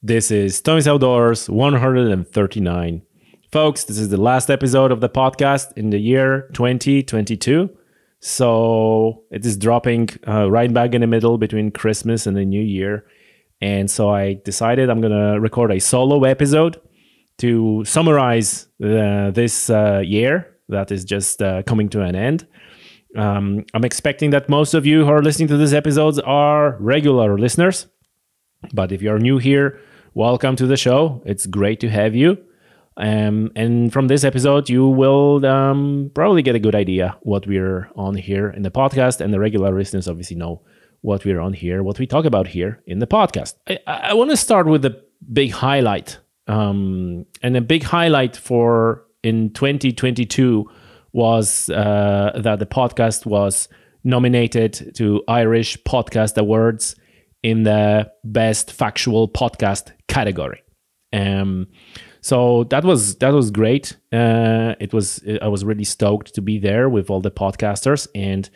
This is Tommy's Outdoors 139. Folks, this is the last episode of the podcast in the year 2022. So it is dropping right back in the middle between Christmas and the New Year. And so I decided I'm going to record a solo episode to summarize this year that is just coming to an end. I'm expecting that most of you who are listening to these episodes are regular listeners. But if you're new here, welcome to the show. It's great to have you. And from this episode, you will probably get a good idea what we're on here in the podcast. And the regular listeners obviously know what we're on here, what we talk about here in the podcast. I want to start with a big highlight. And a big highlight for in 2022 was that the podcast was nominated to Irish Podcast Awards in the Best Factual Podcast category. So that was great. I was really stoked to be there with all the podcasters, and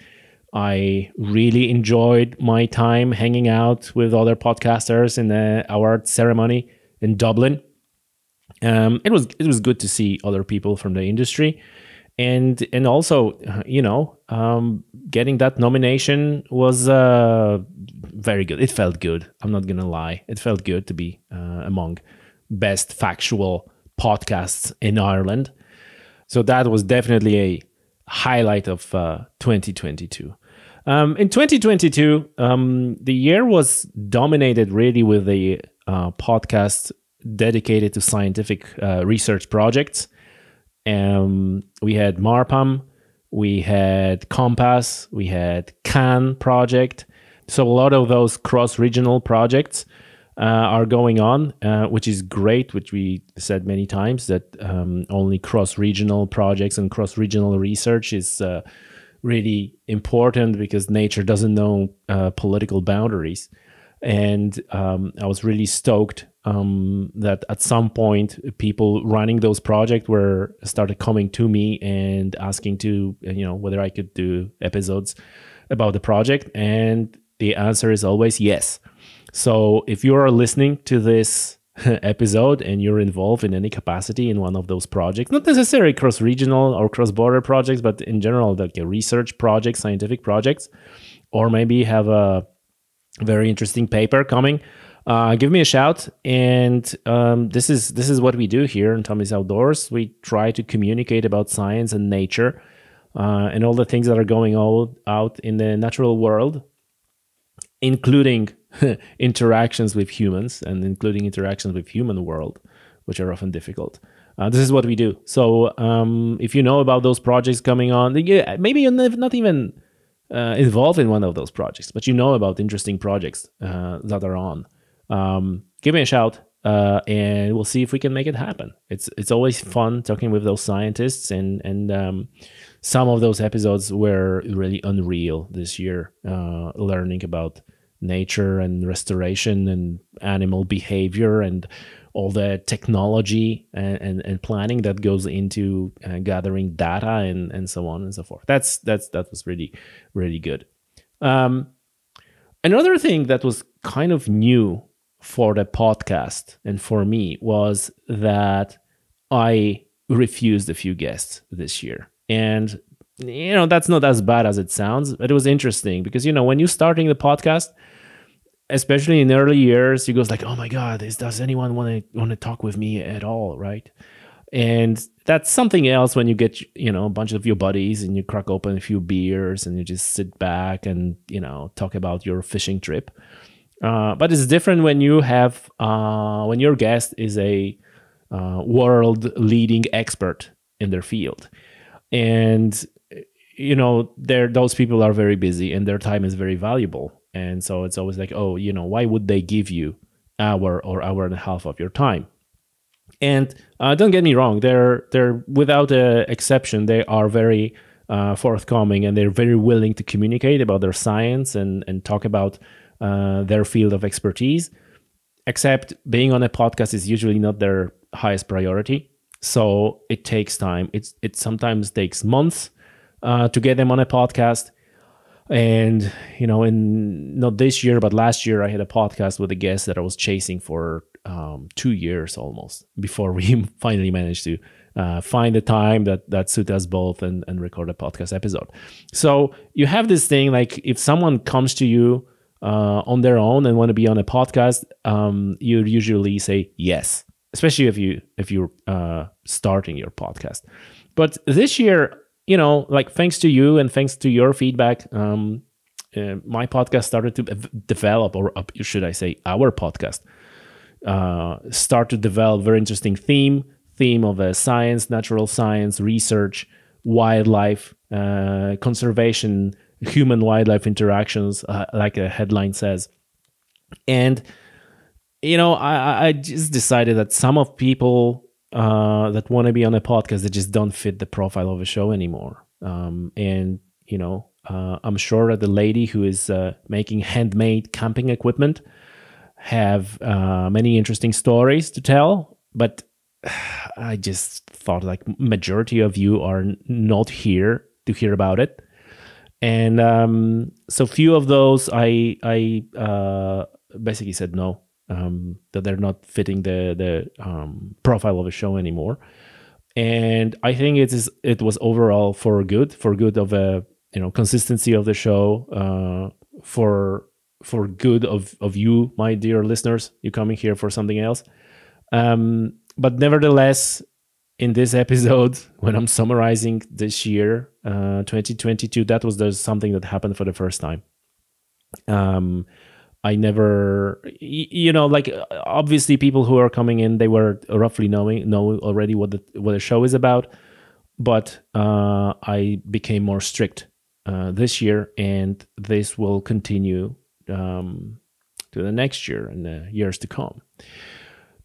I really enjoyed my time hanging out with other podcasters in the award ceremony in Dublin. It was good to see other people from the industry, and also getting that nomination was very good. It felt good. I'm not gonna lie. It felt good to be among best factual podcasts in Ireland. So that was definitely a highlight of 2022. In 2022, the year was dominated really with a podcast dedicated to scientific research projects. We had MARPAM, we had Compass, we had CAN project. So a lot of those cross-regional projects are going on, which is great, which we said many times, that only cross-regional projects and cross-regional research is really important because nature doesn't know political boundaries. And I was really stoked that at some point people running those projects started coming to me and asking to, whether I could do episodes about the project. And the answer is always yes. So if you are listening to this episode and you're involved in any capacity in one of those projects, not necessarily cross-regional or cross-border projects, but in general, like a research project, scientific projects, or maybe have a very interesting paper coming, give me a shout. And this is what we do here in Tommy's Outdoors. We try to communicate about science and nature and all the things that are going out in the natural world, including interactions with humans and including interactions with human world, which are often difficult. This is what we do. So if you know about those projects coming on, maybe you're not even involved in one of those projects, but you know about interesting projects that are on, give me a shout and we'll see if we can make it happen. It's always fun talking with those scientists, and some of those episodes were really unreal this year, learning about nature and restoration and animal behavior and all the technology and planning that goes into gathering data and so on and so forth. That was really, really good. Another thing that was kind of new for the podcast and for me was that I refused a few guests this year. And, that's not as bad as it sounds, but it was interesting because, when you're starting the podcast, especially in early years, you goes like, oh my God, does anyone want to talk with me at all, right? And that's something else when you get, a bunch of your buddies and you crack open a few beers and you just sit back and, talk about your fishing trip. But it's different when you have, when your guest is a world leading expert in their field. And, those people are very busy and their time is very valuable. And so it's always like, oh, why would they give you hour or hour and a half of your time? And don't get me wrong, they're without exception, they are very forthcoming and they're very willing to communicate about their science and talk about their field of expertise. Except being on a podcast is usually not their highest priority. So it takes time. It sometimes takes months to get them on a podcast. And, in not this year, but last year, I had a podcast with a guest that I was chasing for 2 years almost before we finally managed to find the time that suit us both and record a podcast episode. So you have this thing, like if someone comes to you on their own and want to be on a podcast, you usually say yes, especially if you're starting your podcast. But this year, like thanks to you and thanks to your feedback, my podcast started to develop, or should I say our podcast start to develop very interesting theme of science, natural science, research, wildlife, conservation, human-wildlife interactions, like a headline says. And, I just decided that some of people that want to be on a podcast, they just don't fit the profile of a show anymore. And, I'm sure that the lady who is making handmade camping equipment have many interesting stories to tell, but I just thought like majority of you are not here to hear about it. And so few of those I basically said no, that they're not fitting the profile of a show anymore. And I think it was overall for good of a consistency of the show, for good of you, my dear listeners, you coming here for something else. But nevertheless, in this episode, when I'm summarizing this year, 2022, that was something that happened for the first time. I never, like obviously people who are coming in, they were roughly know already what the show is about, but I became more strict this year, and this will continue to the next year and the years to come.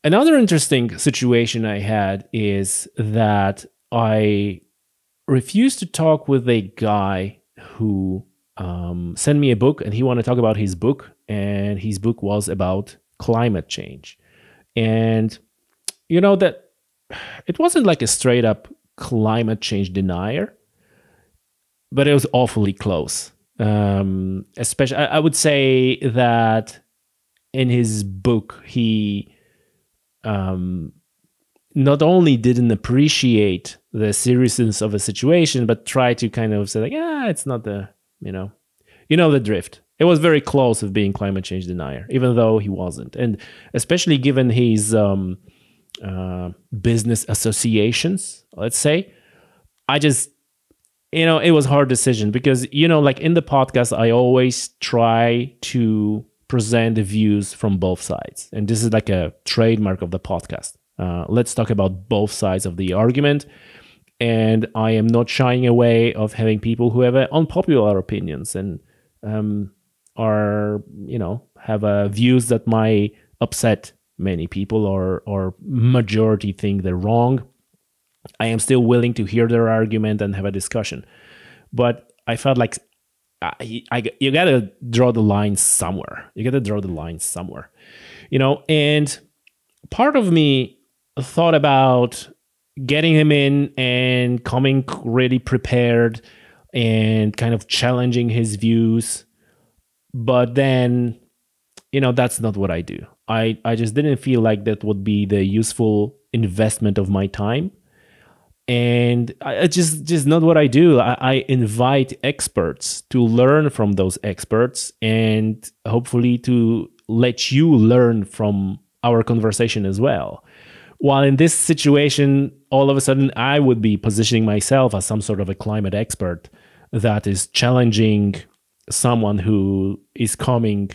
Another interesting situation I had is that I refused to talk with a guy who sent me a book, and he wanted to talk about his book, and his book was about climate change. And that it wasn't like a straight up climate change denier, but it was awfully close. Especially, I would say that in his book, he not only didn't appreciate the seriousness of a situation, but tried to kind of say like, it's not the, the drift. It was very close of being climate change denier, even though he wasn't. And especially given his business associations, let's say, I just, it was a hard decision because, like in the podcast, I always try to present the views from both sides. And this is like a trademark of the podcast. Let's talk about both sides of the argument. And I am not shying away of having people who have unpopular opinions and are, have views that might upset many people or majority think they're wrong. I am still willing to hear their argument and have a discussion. But I felt like you got to draw the line somewhere. And part of me thought about getting him in and coming really prepared and kind of challenging his views. But then, that's not what I do. I just didn't feel like that would be the useful investment of my time. And it's just not what I do. I invite experts to learn from those experts and hopefully to let you learn from our conversation as well. While in this situation, all of a sudden, I would be positioning myself as some sort of a climate expert that is challenging someone who is coming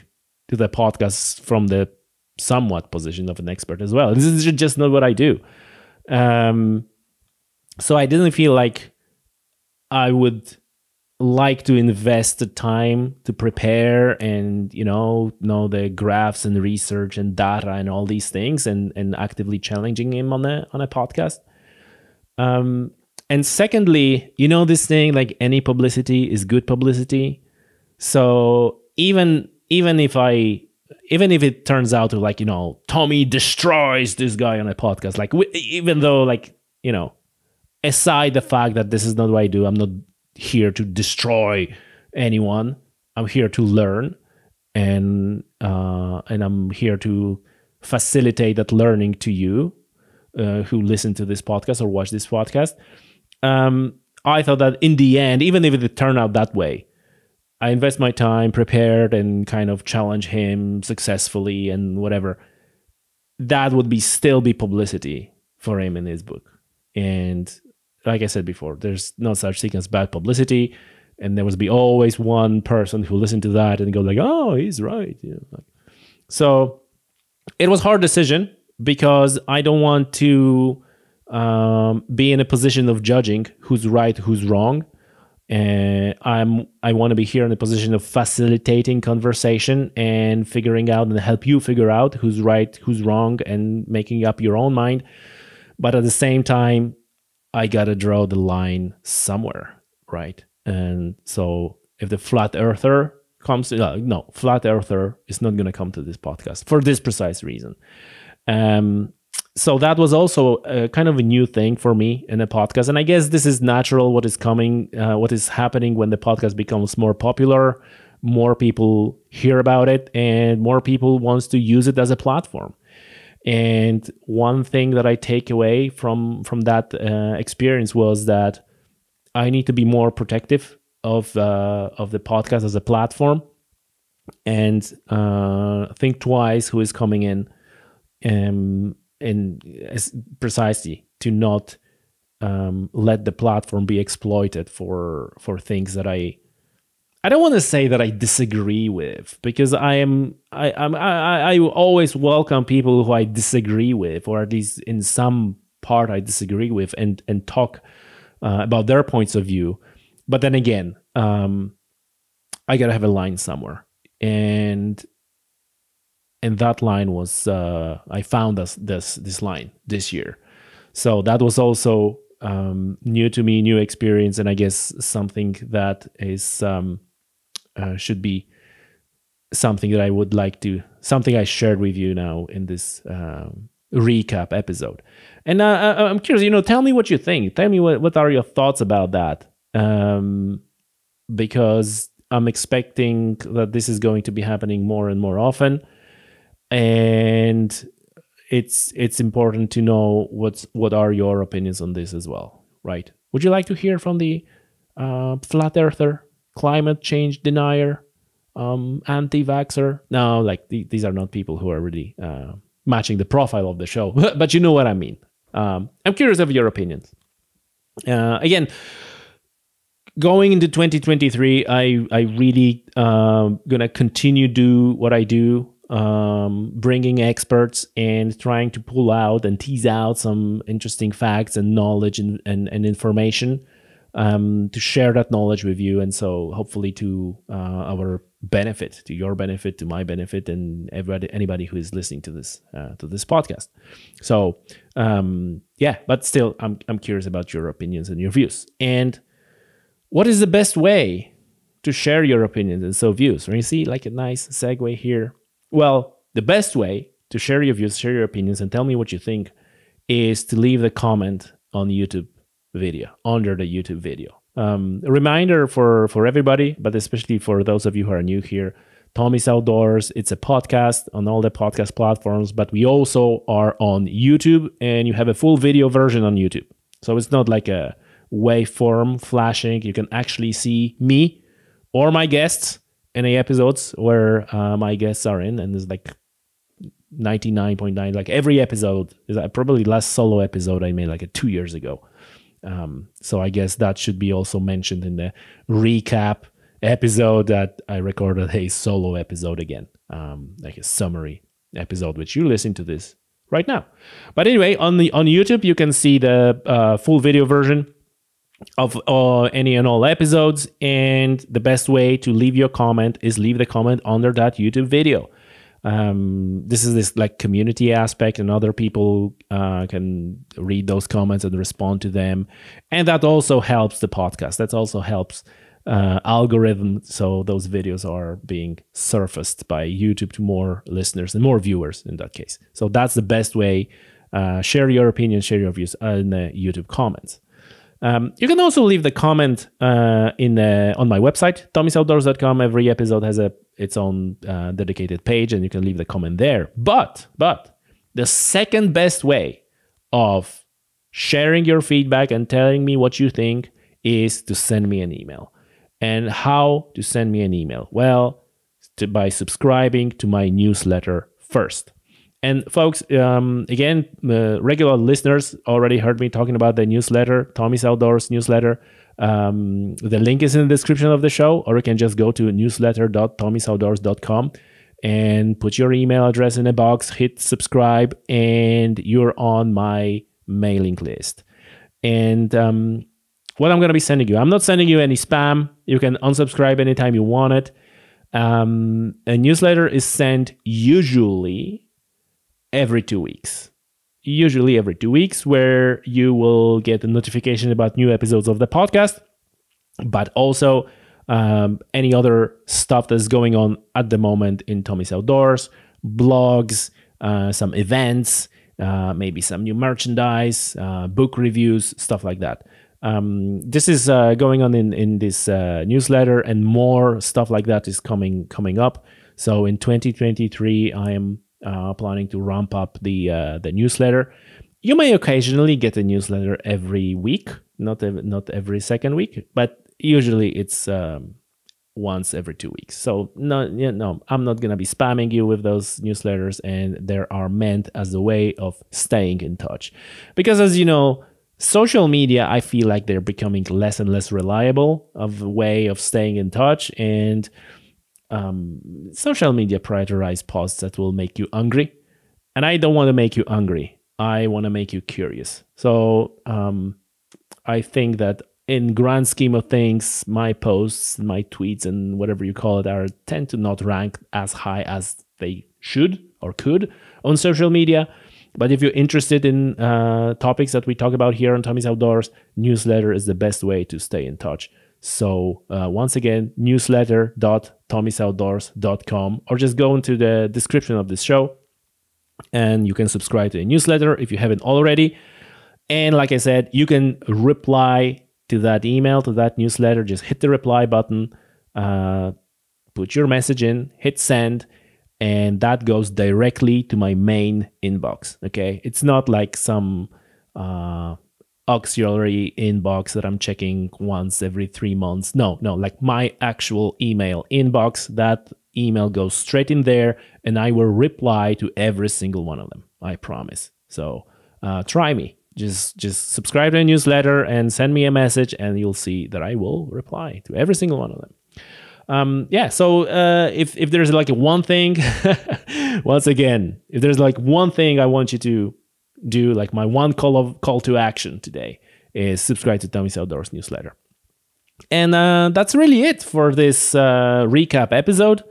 to the podcast from the somewhat position of an expert as well. This is just not what I do. So I didn't feel like I would like to invest the time to prepare and, know the graphs and research and data and all these things and actively challenging him on a podcast. And secondly, this thing, like any publicity is good publicity. So even if it turns out to like, Tommy destroys this guy on a podcast, like even though like, aside the fact that this is not what I do, I'm not here to destroy anyone. I'm here to learn, and I'm here to facilitate that learning to you who listen to this podcast or watch this podcast. I thought that in the end, even if it turned out that way, I invest my time, prepared, and kind of challenge him successfully and whatever. That would still be publicity for him in his book. And like I said before, there's no such thing as bad publicity. And there would be always one person who listened to that and go like, oh, he's right. So it was a hard decision because I don't want to be in a position of judging who's right, who's wrong. And I want to be here in a position of facilitating conversation and figuring out and help you figure out who's right, who's wrong, and making up your own mind. But at the same time, I got to draw the line somewhere, right? And so if the flat earther comes, no, flat earther is not going to come to this podcast for this precise reason. So that was also kind of a new thing for me in a podcast. And I guess this is natural, what is coming, what is happening when the podcast becomes more popular, more people hear about it, and more people wants to use it as a platform. And one thing that I take away from that experience was that I need to be more protective of the podcast as a platform, and think twice who is coming in, and precisely to not let the platform be exploited for things that I don't want to say that I disagree with, because I always welcome people who I disagree with, or at least in some part I disagree with, and talk about their points of view. But then again, I gotta have a line somewhere, and that line was I found this line this year. So that was also new to me, new experience, and I guess something that is should be something that I would like to, something I shared with you now in this recap episode. And I'm curious, tell me what you think. Tell me what are your thoughts about that, because I'm expecting that this is going to be happening more and more often. And it's important to know what are your opinions on this as well, right? Would you like to hear from the flat earther, climate change denier, anti-vaxxer? No, like these are not people who are really matching the profile of the show, but you know what I mean. I'm curious of your opinions. Again, going into 2023, I really gonna continue do what I do. Bringing experts and trying to pull out and tease out some interesting facts and knowledge and information, to share that knowledge with you, and so hopefully to our benefit, to your benefit, to my benefit, and anybody who is listening to this podcast. So yeah, but still, I'm curious about your opinions and your views, and what is the best way to share your opinions and so views? Right? You see, like a nice segue here. Well, the best way to share your views, share your opinions, and tell me what you think is to leave a comment on YouTube video, under the YouTube video. A reminder for everybody, but especially for those of you who are new here, Tommy's Outdoors, it's a podcast on all the podcast platforms, but we also are on YouTube, and you have a full video version on YouTube. So it's not like a waveform flashing. You can actually see me or my guests in the episodes where my guests are in, and there's like 99.9, like every episode is probably last solo episode I made like 2 years ago. So I guess that should be also mentioned in the recap episode that I recorded a solo episode again, like a summary episode, which you listen to this right now. But anyway, on YouTube, you can see the full video version of any and all episodes, and the best way to leave your comment is leave the comment under that YouTube video. This is this like community aspect, and other people can read those comments and respond to them, and that also helps the podcast. That also helps algorithm, so those videos are being surfaced by YouTube to more listeners and more viewers in that case. So that's the best way. Share your opinion, share your views in the YouTube comments. You can also leave the comment on my website, tommysoutdoors.com. Every episode has a its own dedicated page, and you can leave the comment there. But the second best way of sharing your feedback and telling me what you think is to send me an email. And how to send me an email? Well, by subscribing to my newsletter first. And folks, again, regular listeners already heard me talking about the newsletter, Tommy's Outdoors newsletter. The link is in the description of the show, or you can just go to newsletter.tommysoutdoors.com and put your email address in a box, hit subscribe, and you're on my mailing list. And what I'm going to be sending you, I'm not sending you any spam. You can unsubscribe anytime you want it. A newsletter is sent usually every 2 weeks. Usually every 2 weeks, where you will get a notification about new episodes of the podcast, but also any other stuff that's going on at the moment in Tommy's Outdoors, blogs, some events, maybe some new merchandise, book reviews, stuff like that. This is going on in this newsletter, and more stuff like that is coming up. So in 2023, I am planning to ramp up the newsletter. You may occasionally get a newsletter every week, not every second week, but usually it's once every 2 weeks. So no, I'm not gonna be spamming you with those newsletters, and they are meant as a way of staying in touch. Because as you know, social media, I feel like they're becoming less and less reliable of a way of staying in touch, and social media prioritize posts that will make you angry, and I don't want to make you angry. I want to make you curious. So I think that in grand scheme of things, my posts, my tweets, and whatever you call it, tend to not rank as high as they should or could on social media. But if you're interested in topics that we talk about here on Tommy's Outdoors, newsletter is the best way to stay in touch. So once again, newsletter.tommysoutdoors.com, or just go into the description of this show and you can subscribe to the newsletter if you haven't already. And like I said, you can reply to that email, to that newsletter. Just hit the reply button, put your message in, hit send, and that goes directly to my main inbox. Okay, it's not like some auxiliary inbox that I'm checking once every 3 months. No, like my actual email inbox. That email goes straight in there, and I will reply to every single one of them. I promise. So try me. Just subscribe to the newsletter and send me a message, and you'll see that I will reply to every single one of them. So if there's like one thing, once again, if there's like one thing I want you to do, like my one call to action today, is subscribe to Tommy's Outdoors newsletter. And that's really it for this recap episode.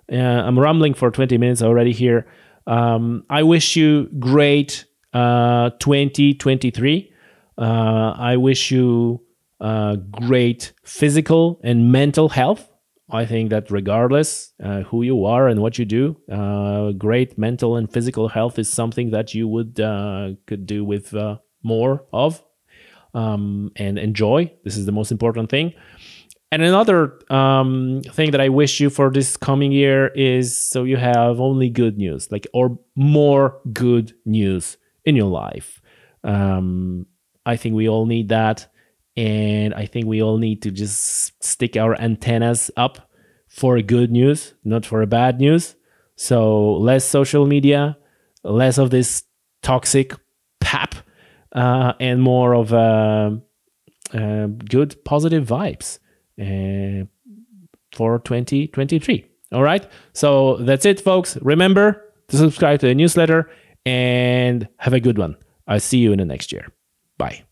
I'm rambling for 20 minutes already here. I wish you great 2023. I wish you great physical and mental health. I think that regardless who you are and what you do, great mental and physical health is something that you could do with more of and enjoy. This is the most important thing. And another thing that I wish you for this coming year is so you have only good news, or more good news in your life. I think we all need that. And I think we all need to just stick our antennas up for good news, not for bad news. So less social media, less of this toxic pap, and more of good, positive vibes for 2023. All right. So that's it, folks. Remember to subscribe to the newsletter and have a good one. I'll see you in the next year. Bye.